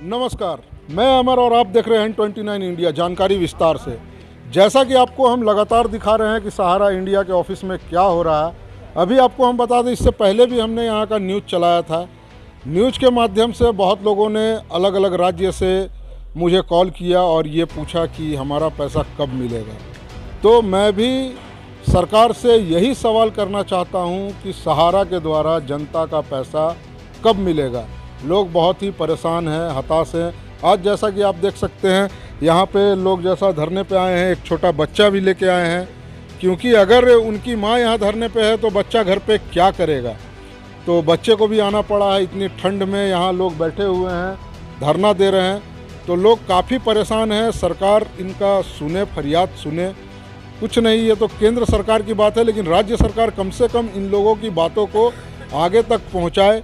नमस्कार, मैं अमर और आप देख रहे हैं 29 इंडिया। जानकारी विस्तार से। जैसा कि आपको हम लगातार दिखा रहे हैं कि सहारा इंडिया के ऑफिस में क्या हो रहा है। अभी आपको हम बता दें, इससे पहले भी हमने यहाँ का न्यूज़ चलाया था। न्यूज़ के माध्यम से बहुत लोगों ने अलग अलग राज्य से मुझे कॉल किया और ये पूछा कि हमारा पैसा कब मिलेगा। तो मैं भी सरकार से यही सवाल करना चाहता हूँ कि सहारा के द्वारा जनता का पैसा कब मिलेगा। लोग बहुत ही परेशान हैं, हताश हैं। आज जैसा कि आप देख सकते हैं, यहाँ पे लोग जैसा धरने पे आए हैं, एक छोटा बच्चा भी लेके आए हैं, क्योंकि अगर उनकी माँ यहाँ धरने पे है तो बच्चा घर पे क्या करेगा। तो बच्चे को भी आना पड़ा है। इतनी ठंड में यहाँ लोग बैठे हुए हैं, धरना दे रहे हैं। तो लोग काफ़ी परेशान हैं। सरकार इनका सुने, फरियाद सुने। कुछ नहीं, ये तो केंद्र सरकार की बात है, लेकिन राज्य सरकार कम से कम इन लोगों की बातों को आगे तक पहुँचाए।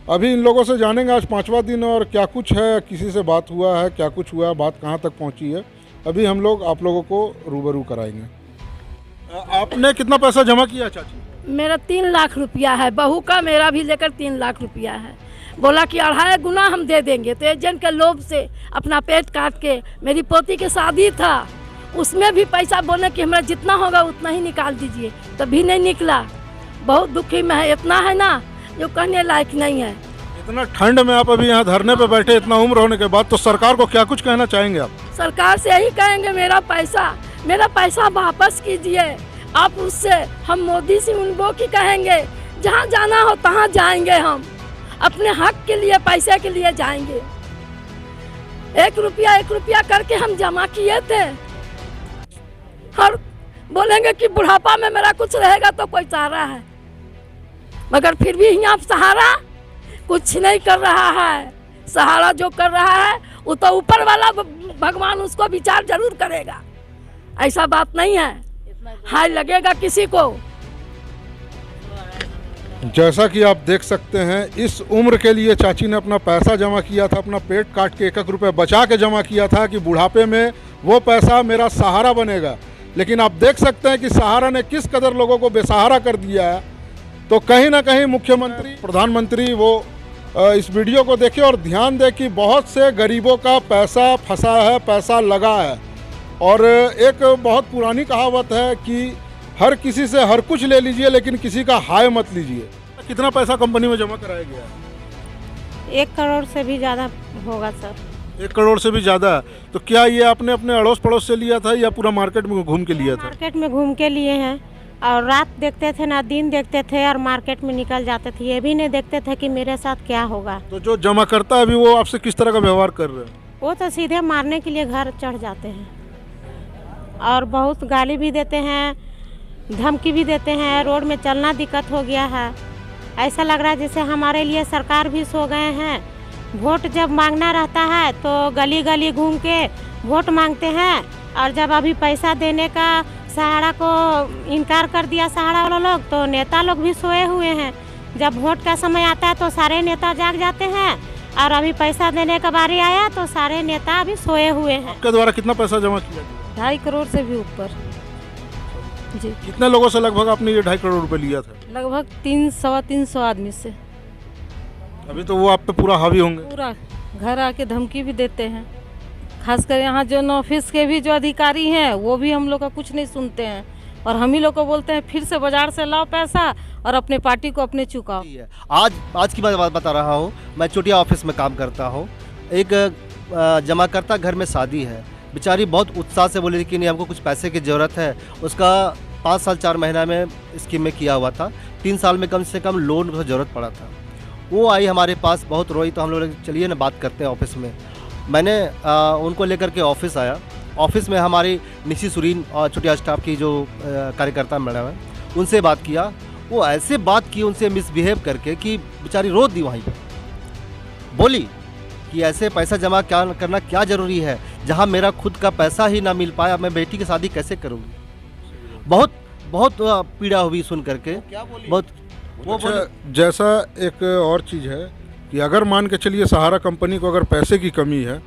अभी इन लोगों से जानेंगे, आज 5वां दिन और क्या कुछ है, किसी से बात हुआ है, क्या कुछ हुआ है, बात कहाँ तक पहुँची है। अभी हम लोग आप लोगों को रूबरू कराएंगे। आपने कितना पैसा जमा किया चाची? मेरा 3 लाख रुपया है, बहू का मेरा भी लेकर 3 लाख रुपया है। बोला कि 2.5 गुना हम दे देंगे। तो एजेंट के लोभ से अपना पेट काट के, मेरी पोती की शादी था, उसमें भी पैसा बोले कि हमारा जितना होगा उतना ही निकाल दीजिए, तभी नहीं निकला। बहुत दुखी में है, इतना है ना जो कहने लायक नहीं है। इतना ठंड में आप अभी यहाँ धरने पे बैठे, इतना उम्र होने के बाद, तो सरकार को क्या कुछ कहना चाहेंगे आप? सरकार से यही कहेंगे, मेरा पैसा वापस कीजिए। आप उससे, हम मोदी से उनको की कहेंगे, जहाँ जाना हो तहाँ जाएंगे। हम अपने हक के लिए, पैसे के लिए जाएंगे। 1 रुपया करके हम जमा किए थे, और बोलेंगे कि बुढ़ापा में मेरा कुछ रहेगा तो कोई सहारा है, मगर फिर भी यहाँ सहारा कुछ नहीं कर रहा है। सहारा जो कर रहा है वो तो ऊपर वाला भगवान उसको विचार जरूर करेगा। ऐसा बात नहीं है, हाय लगेगा किसी को। जैसा कि आप देख सकते हैं, इस उम्र के लिए चाची ने अपना पैसा जमा किया था, अपना पेट काट के 1-1 रुपया बचा के जमा किया था कि बुढ़ापे में वो पैसा मेरा सहारा बनेगा। लेकिन आप देख सकते हैं कि सहारा ने किस कदर लोगों को बेसहारा कर दिया है। तो कहीं ना कहीं मुख्यमंत्री, प्रधानमंत्री वो इस वीडियो को देखें और ध्यान दें कि बहुत से गरीबों का पैसा फंसा है, पैसा लगा है। और एक बहुत पुरानी कहावत है कि हर किसी से हर कुछ ले लीजिए, लेकिन किसी का हाय मत लीजिए। कितना पैसा कंपनी में जमा कराया गया है? 1 करोड़ से भी ज़्यादा होगा सर। 1 करोड़ से भी ज़्यादा। तो क्या ये आपने अपने अड़ोस पड़ोस से लिया था या पूरा मार्केट में घूम के लिया था? मार्केट में घूम के लिए हैं, और रात देखते थे ना दिन देखते थे, और मार्केट में निकल जाते थे। ये भी नहीं देखते थे कि मेरे साथ क्या होगा। तो जो जमा करता है अभी, वो आपसे किस तरह का व्यवहार कर रहे हैं? वो तो सीधे मारने के लिए घर चढ़ जाते हैं, और बहुत गाली भी देते हैं, धमकी भी देते हैं। रोड में चलना दिक्कत हो गया है। ऐसा लग रहा है जैसे हमारे लिए सरकार भी सो गए हैं। वोट जब मांगना रहता है तो गली गली घूम के वोट मांगते हैं, और जब अभी पैसा देने का सहारा को इनकार कर दिया सहारा वाले लोग, तो नेता लोग भी सोए हुए हैं। जब वोट का समय आता है तो सारे नेता जाग जाते हैं, और अभी पैसा देने का बारी आया तो सारे नेता अभी सोए हुए हैं। आपके द्वारा कितना पैसा जमा किया? 2.5 करोड़ से भी ऊपर जी। कितने लोगों से लगभग आपने ये 2.5 करोड़ रुपए लिया था? लगभग 300-350 आदमी से। अभी तो वो आप पे पूरा हावी होंगे। पूरा घर आके धमकी भी देते हैं। खासकर यहाँ जो ऑफिस के भी जो अधिकारी हैं, वो भी हम लोग का कुछ नहीं सुनते हैं, और हम ही लोग को बोलते हैं फिर से बाजार से लाओ पैसा और अपने पार्टी को अपने चुकाओ। आज की बात बता रहा हूँ। मैं चोटिया ऑफिस में काम करता हूँ। एक जमाकर्ता घर में शादी है। बेचारी बहुत उत्साह से बोली कि नहीं, हमको कुछ पैसे की ज़रूरत है। उसका 5 साल 4 महीना में स्कीम में किया हुआ था। 3 साल में कम से कम लोन की ज़रूरत पड़ा था। वो आई हमारे पास, बहुत रोई। तो हम लोग चलिए ना बात करते हैं ऑफिस में। मैंने उनको लेकर के ऑफिस आया। ऑफिस में हमारी निशी सुरीन और चोटिया स्टाफ की जो कार्यकर्ता मैडम है, उनसे बात किया। वो ऐसे बात की उनसे मिसबिहेव करके कि बेचारी रो दी वहीं पर। बोली कि ऐसे पैसा जमा क्या करना क्या ज़रूरी है, जहां मेरा खुद का पैसा ही ना मिल पाया, मैं बेटी की शादी कैसे करूँगी। बहुत पीड़ा हुई सुन करके। बहुत वो जैसा एक और चीज़ है कि अगर मान के चलिए सहारा कंपनी को अगर पैसे की कमी है,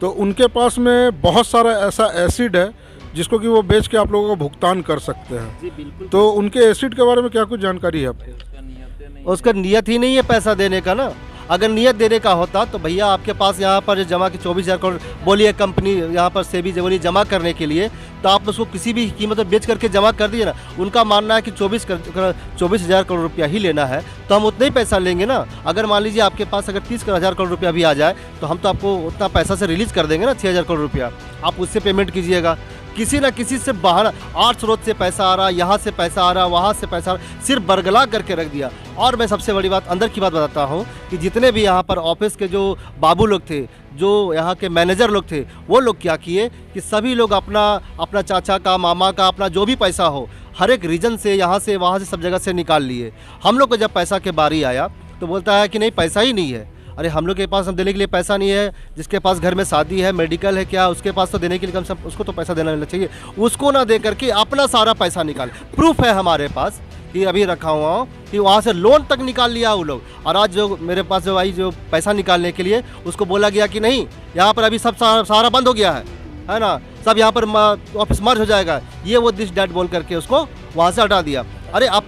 तो उनके पास में बहुत सारा ऐसा एसिड है जिसको कि वो बेच के आप लोगों को भुगतान कर सकते हैं। जी बिल्कुल। तो उनके एसिड के बारे में क्या कुछ जानकारी है आपको? उसका नियत ही नहीं है पैसा देने का ना। अगर नियत देने का होता तो भैया आपके पास यहाँ पर जमा की 24,000 करोड़ बोलिए कंपनी यहाँ पर सेबी बोलिए जमा करने के लिए, तो आप उसको किसी भी कीमत पर बेच करके जमा कर दिए ना। उनका मानना है कि 24,000 करोड़ रुपया ही लेना है, तो हम उतना ही पैसा लेंगे ना। अगर मान लीजिए आपके पास अगर 30,000 करोड़ रुपया भी आ जाए तो हम तो आपको उतना पैसा से रिलीज़ कर देंगे ना, 6,000 करोड़ रुपया, आप उससे पेमेंट कीजिएगा। किसी ना किसी से बाहर 8 स्रोत से पैसा आ रहा, यहाँ से पैसा आ रहा, वहाँ से पैसा आ रहा, सिर्फ बरगला करके रख दिया। और मैं सबसे बड़ी बात अंदर की बात बताता हूँ कि जितने भी यहाँ पर ऑफिस के जो बाबू लोग थे, जो यहाँ के मैनेजर लोग थे, वो लोग क्या किए कि सभी लोग अपना चाचा का, मामा का, अपना जो भी पैसा हो हर एक रीजन से, यहाँ से वहाँ से, सब जगह से निकाल लिए। हम लोग को जब पैसा के बारी आया तो बोलता है कि नहीं पैसा ही नहीं है। अरे हम लोग के पास हम देने के लिए पैसा नहीं है, जिसके पास घर में शादी है, मेडिकल है, क्या उसके पास तो देने के लिए कम से कम उसको तो पैसा देना चाहिए। उसको ना दे करके अपना सारा पैसा निकाले। प्रूफ है हमारे पास कि अभी रखा हुआ हूँ कि वहाँ से लोन तक निकाल लिया वो लोग। और आज जो मेरे पास जो आई जो पैसा निकालने के लिए, उसको बोला गया कि नहीं यहाँ पर अभी सब सारा बंद हो गया है ना, सब यहाँ पर ऑफिस मर्ज हो जाएगा, ये वो दिस डैट बोल करके उसको वहाँ से हटा दिया। अरे आप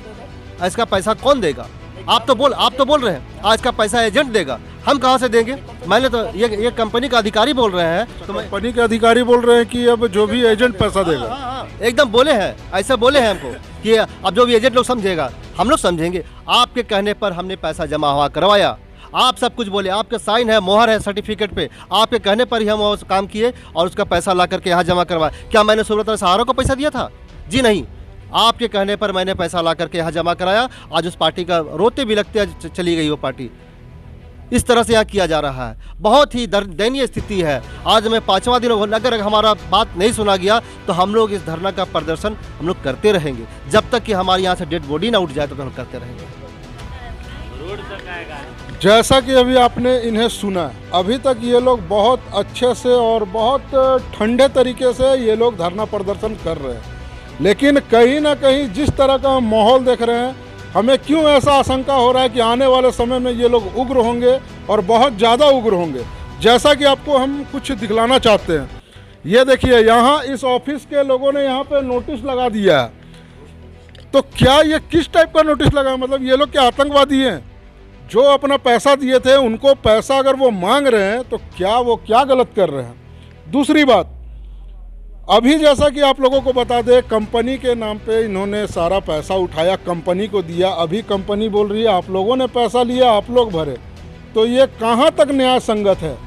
इसका पैसा कौन देगा? आप तो बोल रहे हैं आज का पैसा एजेंट देगा, हम कहाँ से देंगे? मैंने तो ये कंपनी का अधिकारी बोल रहे हैं, तो कंपनी के अधिकारी बोल रहे हैं कि अब जो भी एजेंट पैसा देगा। हाँ, एकदम बोले हैं, ऐसे बोले हैं हमको कि अब जो भी एजेंट लोग समझेगा हम लोग समझेंगे। आपके कहने पर हमने पैसा जमा हुआ करवाया, आप सब कुछ बोले, आपके साइन है, मोहर है सर्टिफिकेट पे, आपके कहने पर ही हम उस काम किए और उसका पैसा ला करके यहाँ जमा करवाया। क्या मैंने सूरत सहारा को पैसा दिया था? जी नहीं, आपके कहने पर मैंने पैसा ला करके यहाँ जमा कराया। आज उस पार्टी का रोते भी लगते चली गई वो पार्टी। इस तरह से यहाँ किया जा रहा है, बहुत ही दयनीय स्थिति है। आज मैं 5वां दिन, अगर हमारा बात नहीं सुना गया तो हम लोग इस धरना का प्रदर्शन हम लोग करते रहेंगे जब तक कि हमारे यहाँ से डेड बॉडी ना उठ जाए, तो हम करते रहेंगे। जैसा कि अभी आपने इन्हें सुना, अभी तक ये लोग बहुत अच्छे से और बहुत ठंडे तरीके से ये लोग धरना प्रदर्शन कर रहे हैं, लेकिन कहीं ना कहीं जिस तरह का माहौल देख रहे हैं, हमें क्यों ऐसा आशंका हो रहा है कि आने वाले समय में ये लोग उग्र होंगे और बहुत ज़्यादा उग्र होंगे। जैसा कि आपको हम कुछ दिखलाना चाहते हैं, ये देखिए यहाँ इस ऑफिस के लोगों ने यहाँ पे नोटिस लगा दिया है। तो क्या ये किस टाइप का नोटिस लगा? मतलब ये लोग क्या आतंकवादी हैं? जो अपना पैसा दिए थे उनको पैसा अगर वो मांग रहे हैं तो वो क्या गलत कर रहे हैं? दूसरी बात, अभी जैसा कि आप लोगों को बता दें, कंपनी के नाम पे इन्होंने सारा पैसा उठाया, कंपनी को दिया। अभी कंपनी बोल रही है आप लोगों ने पैसा लिया, आप लोग भरे। तो ये कहाँ तक न्याय संगत है?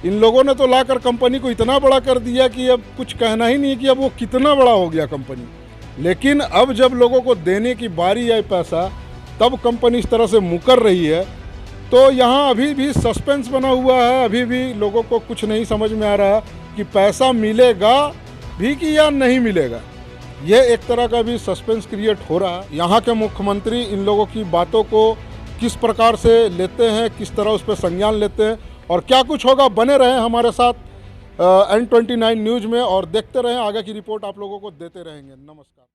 इन लोगों ने तो लाकर कंपनी को इतना बड़ा कर दिया कि अब कुछ कहना ही नहीं कि अब वो कितना बड़ा हो गया कंपनी। लेकिन अब जब लोगों को देने की बारी आई पैसा, तब कंपनी इस तरह से मुकर रही है। तो यहाँ अभी भी सस्पेंस बना हुआ है, अभी भी लोगों को कुछ नहीं समझ में आ रहा कि पैसा मिलेगा भी कि या नहीं मिलेगा। ये एक तरह का भी सस्पेंस क्रिएट हो रहा है। यहाँ के मुख्यमंत्री इन लोगों की बातों को किस प्रकार से लेते हैं, किस तरह उस पर संज्ञान लेते हैं और क्या कुछ होगा, बने रहें हमारे साथ N29 न्यूज़ में और देखते रहें, आगे की रिपोर्ट आप लोगों को देते रहेंगे। नमस्कार।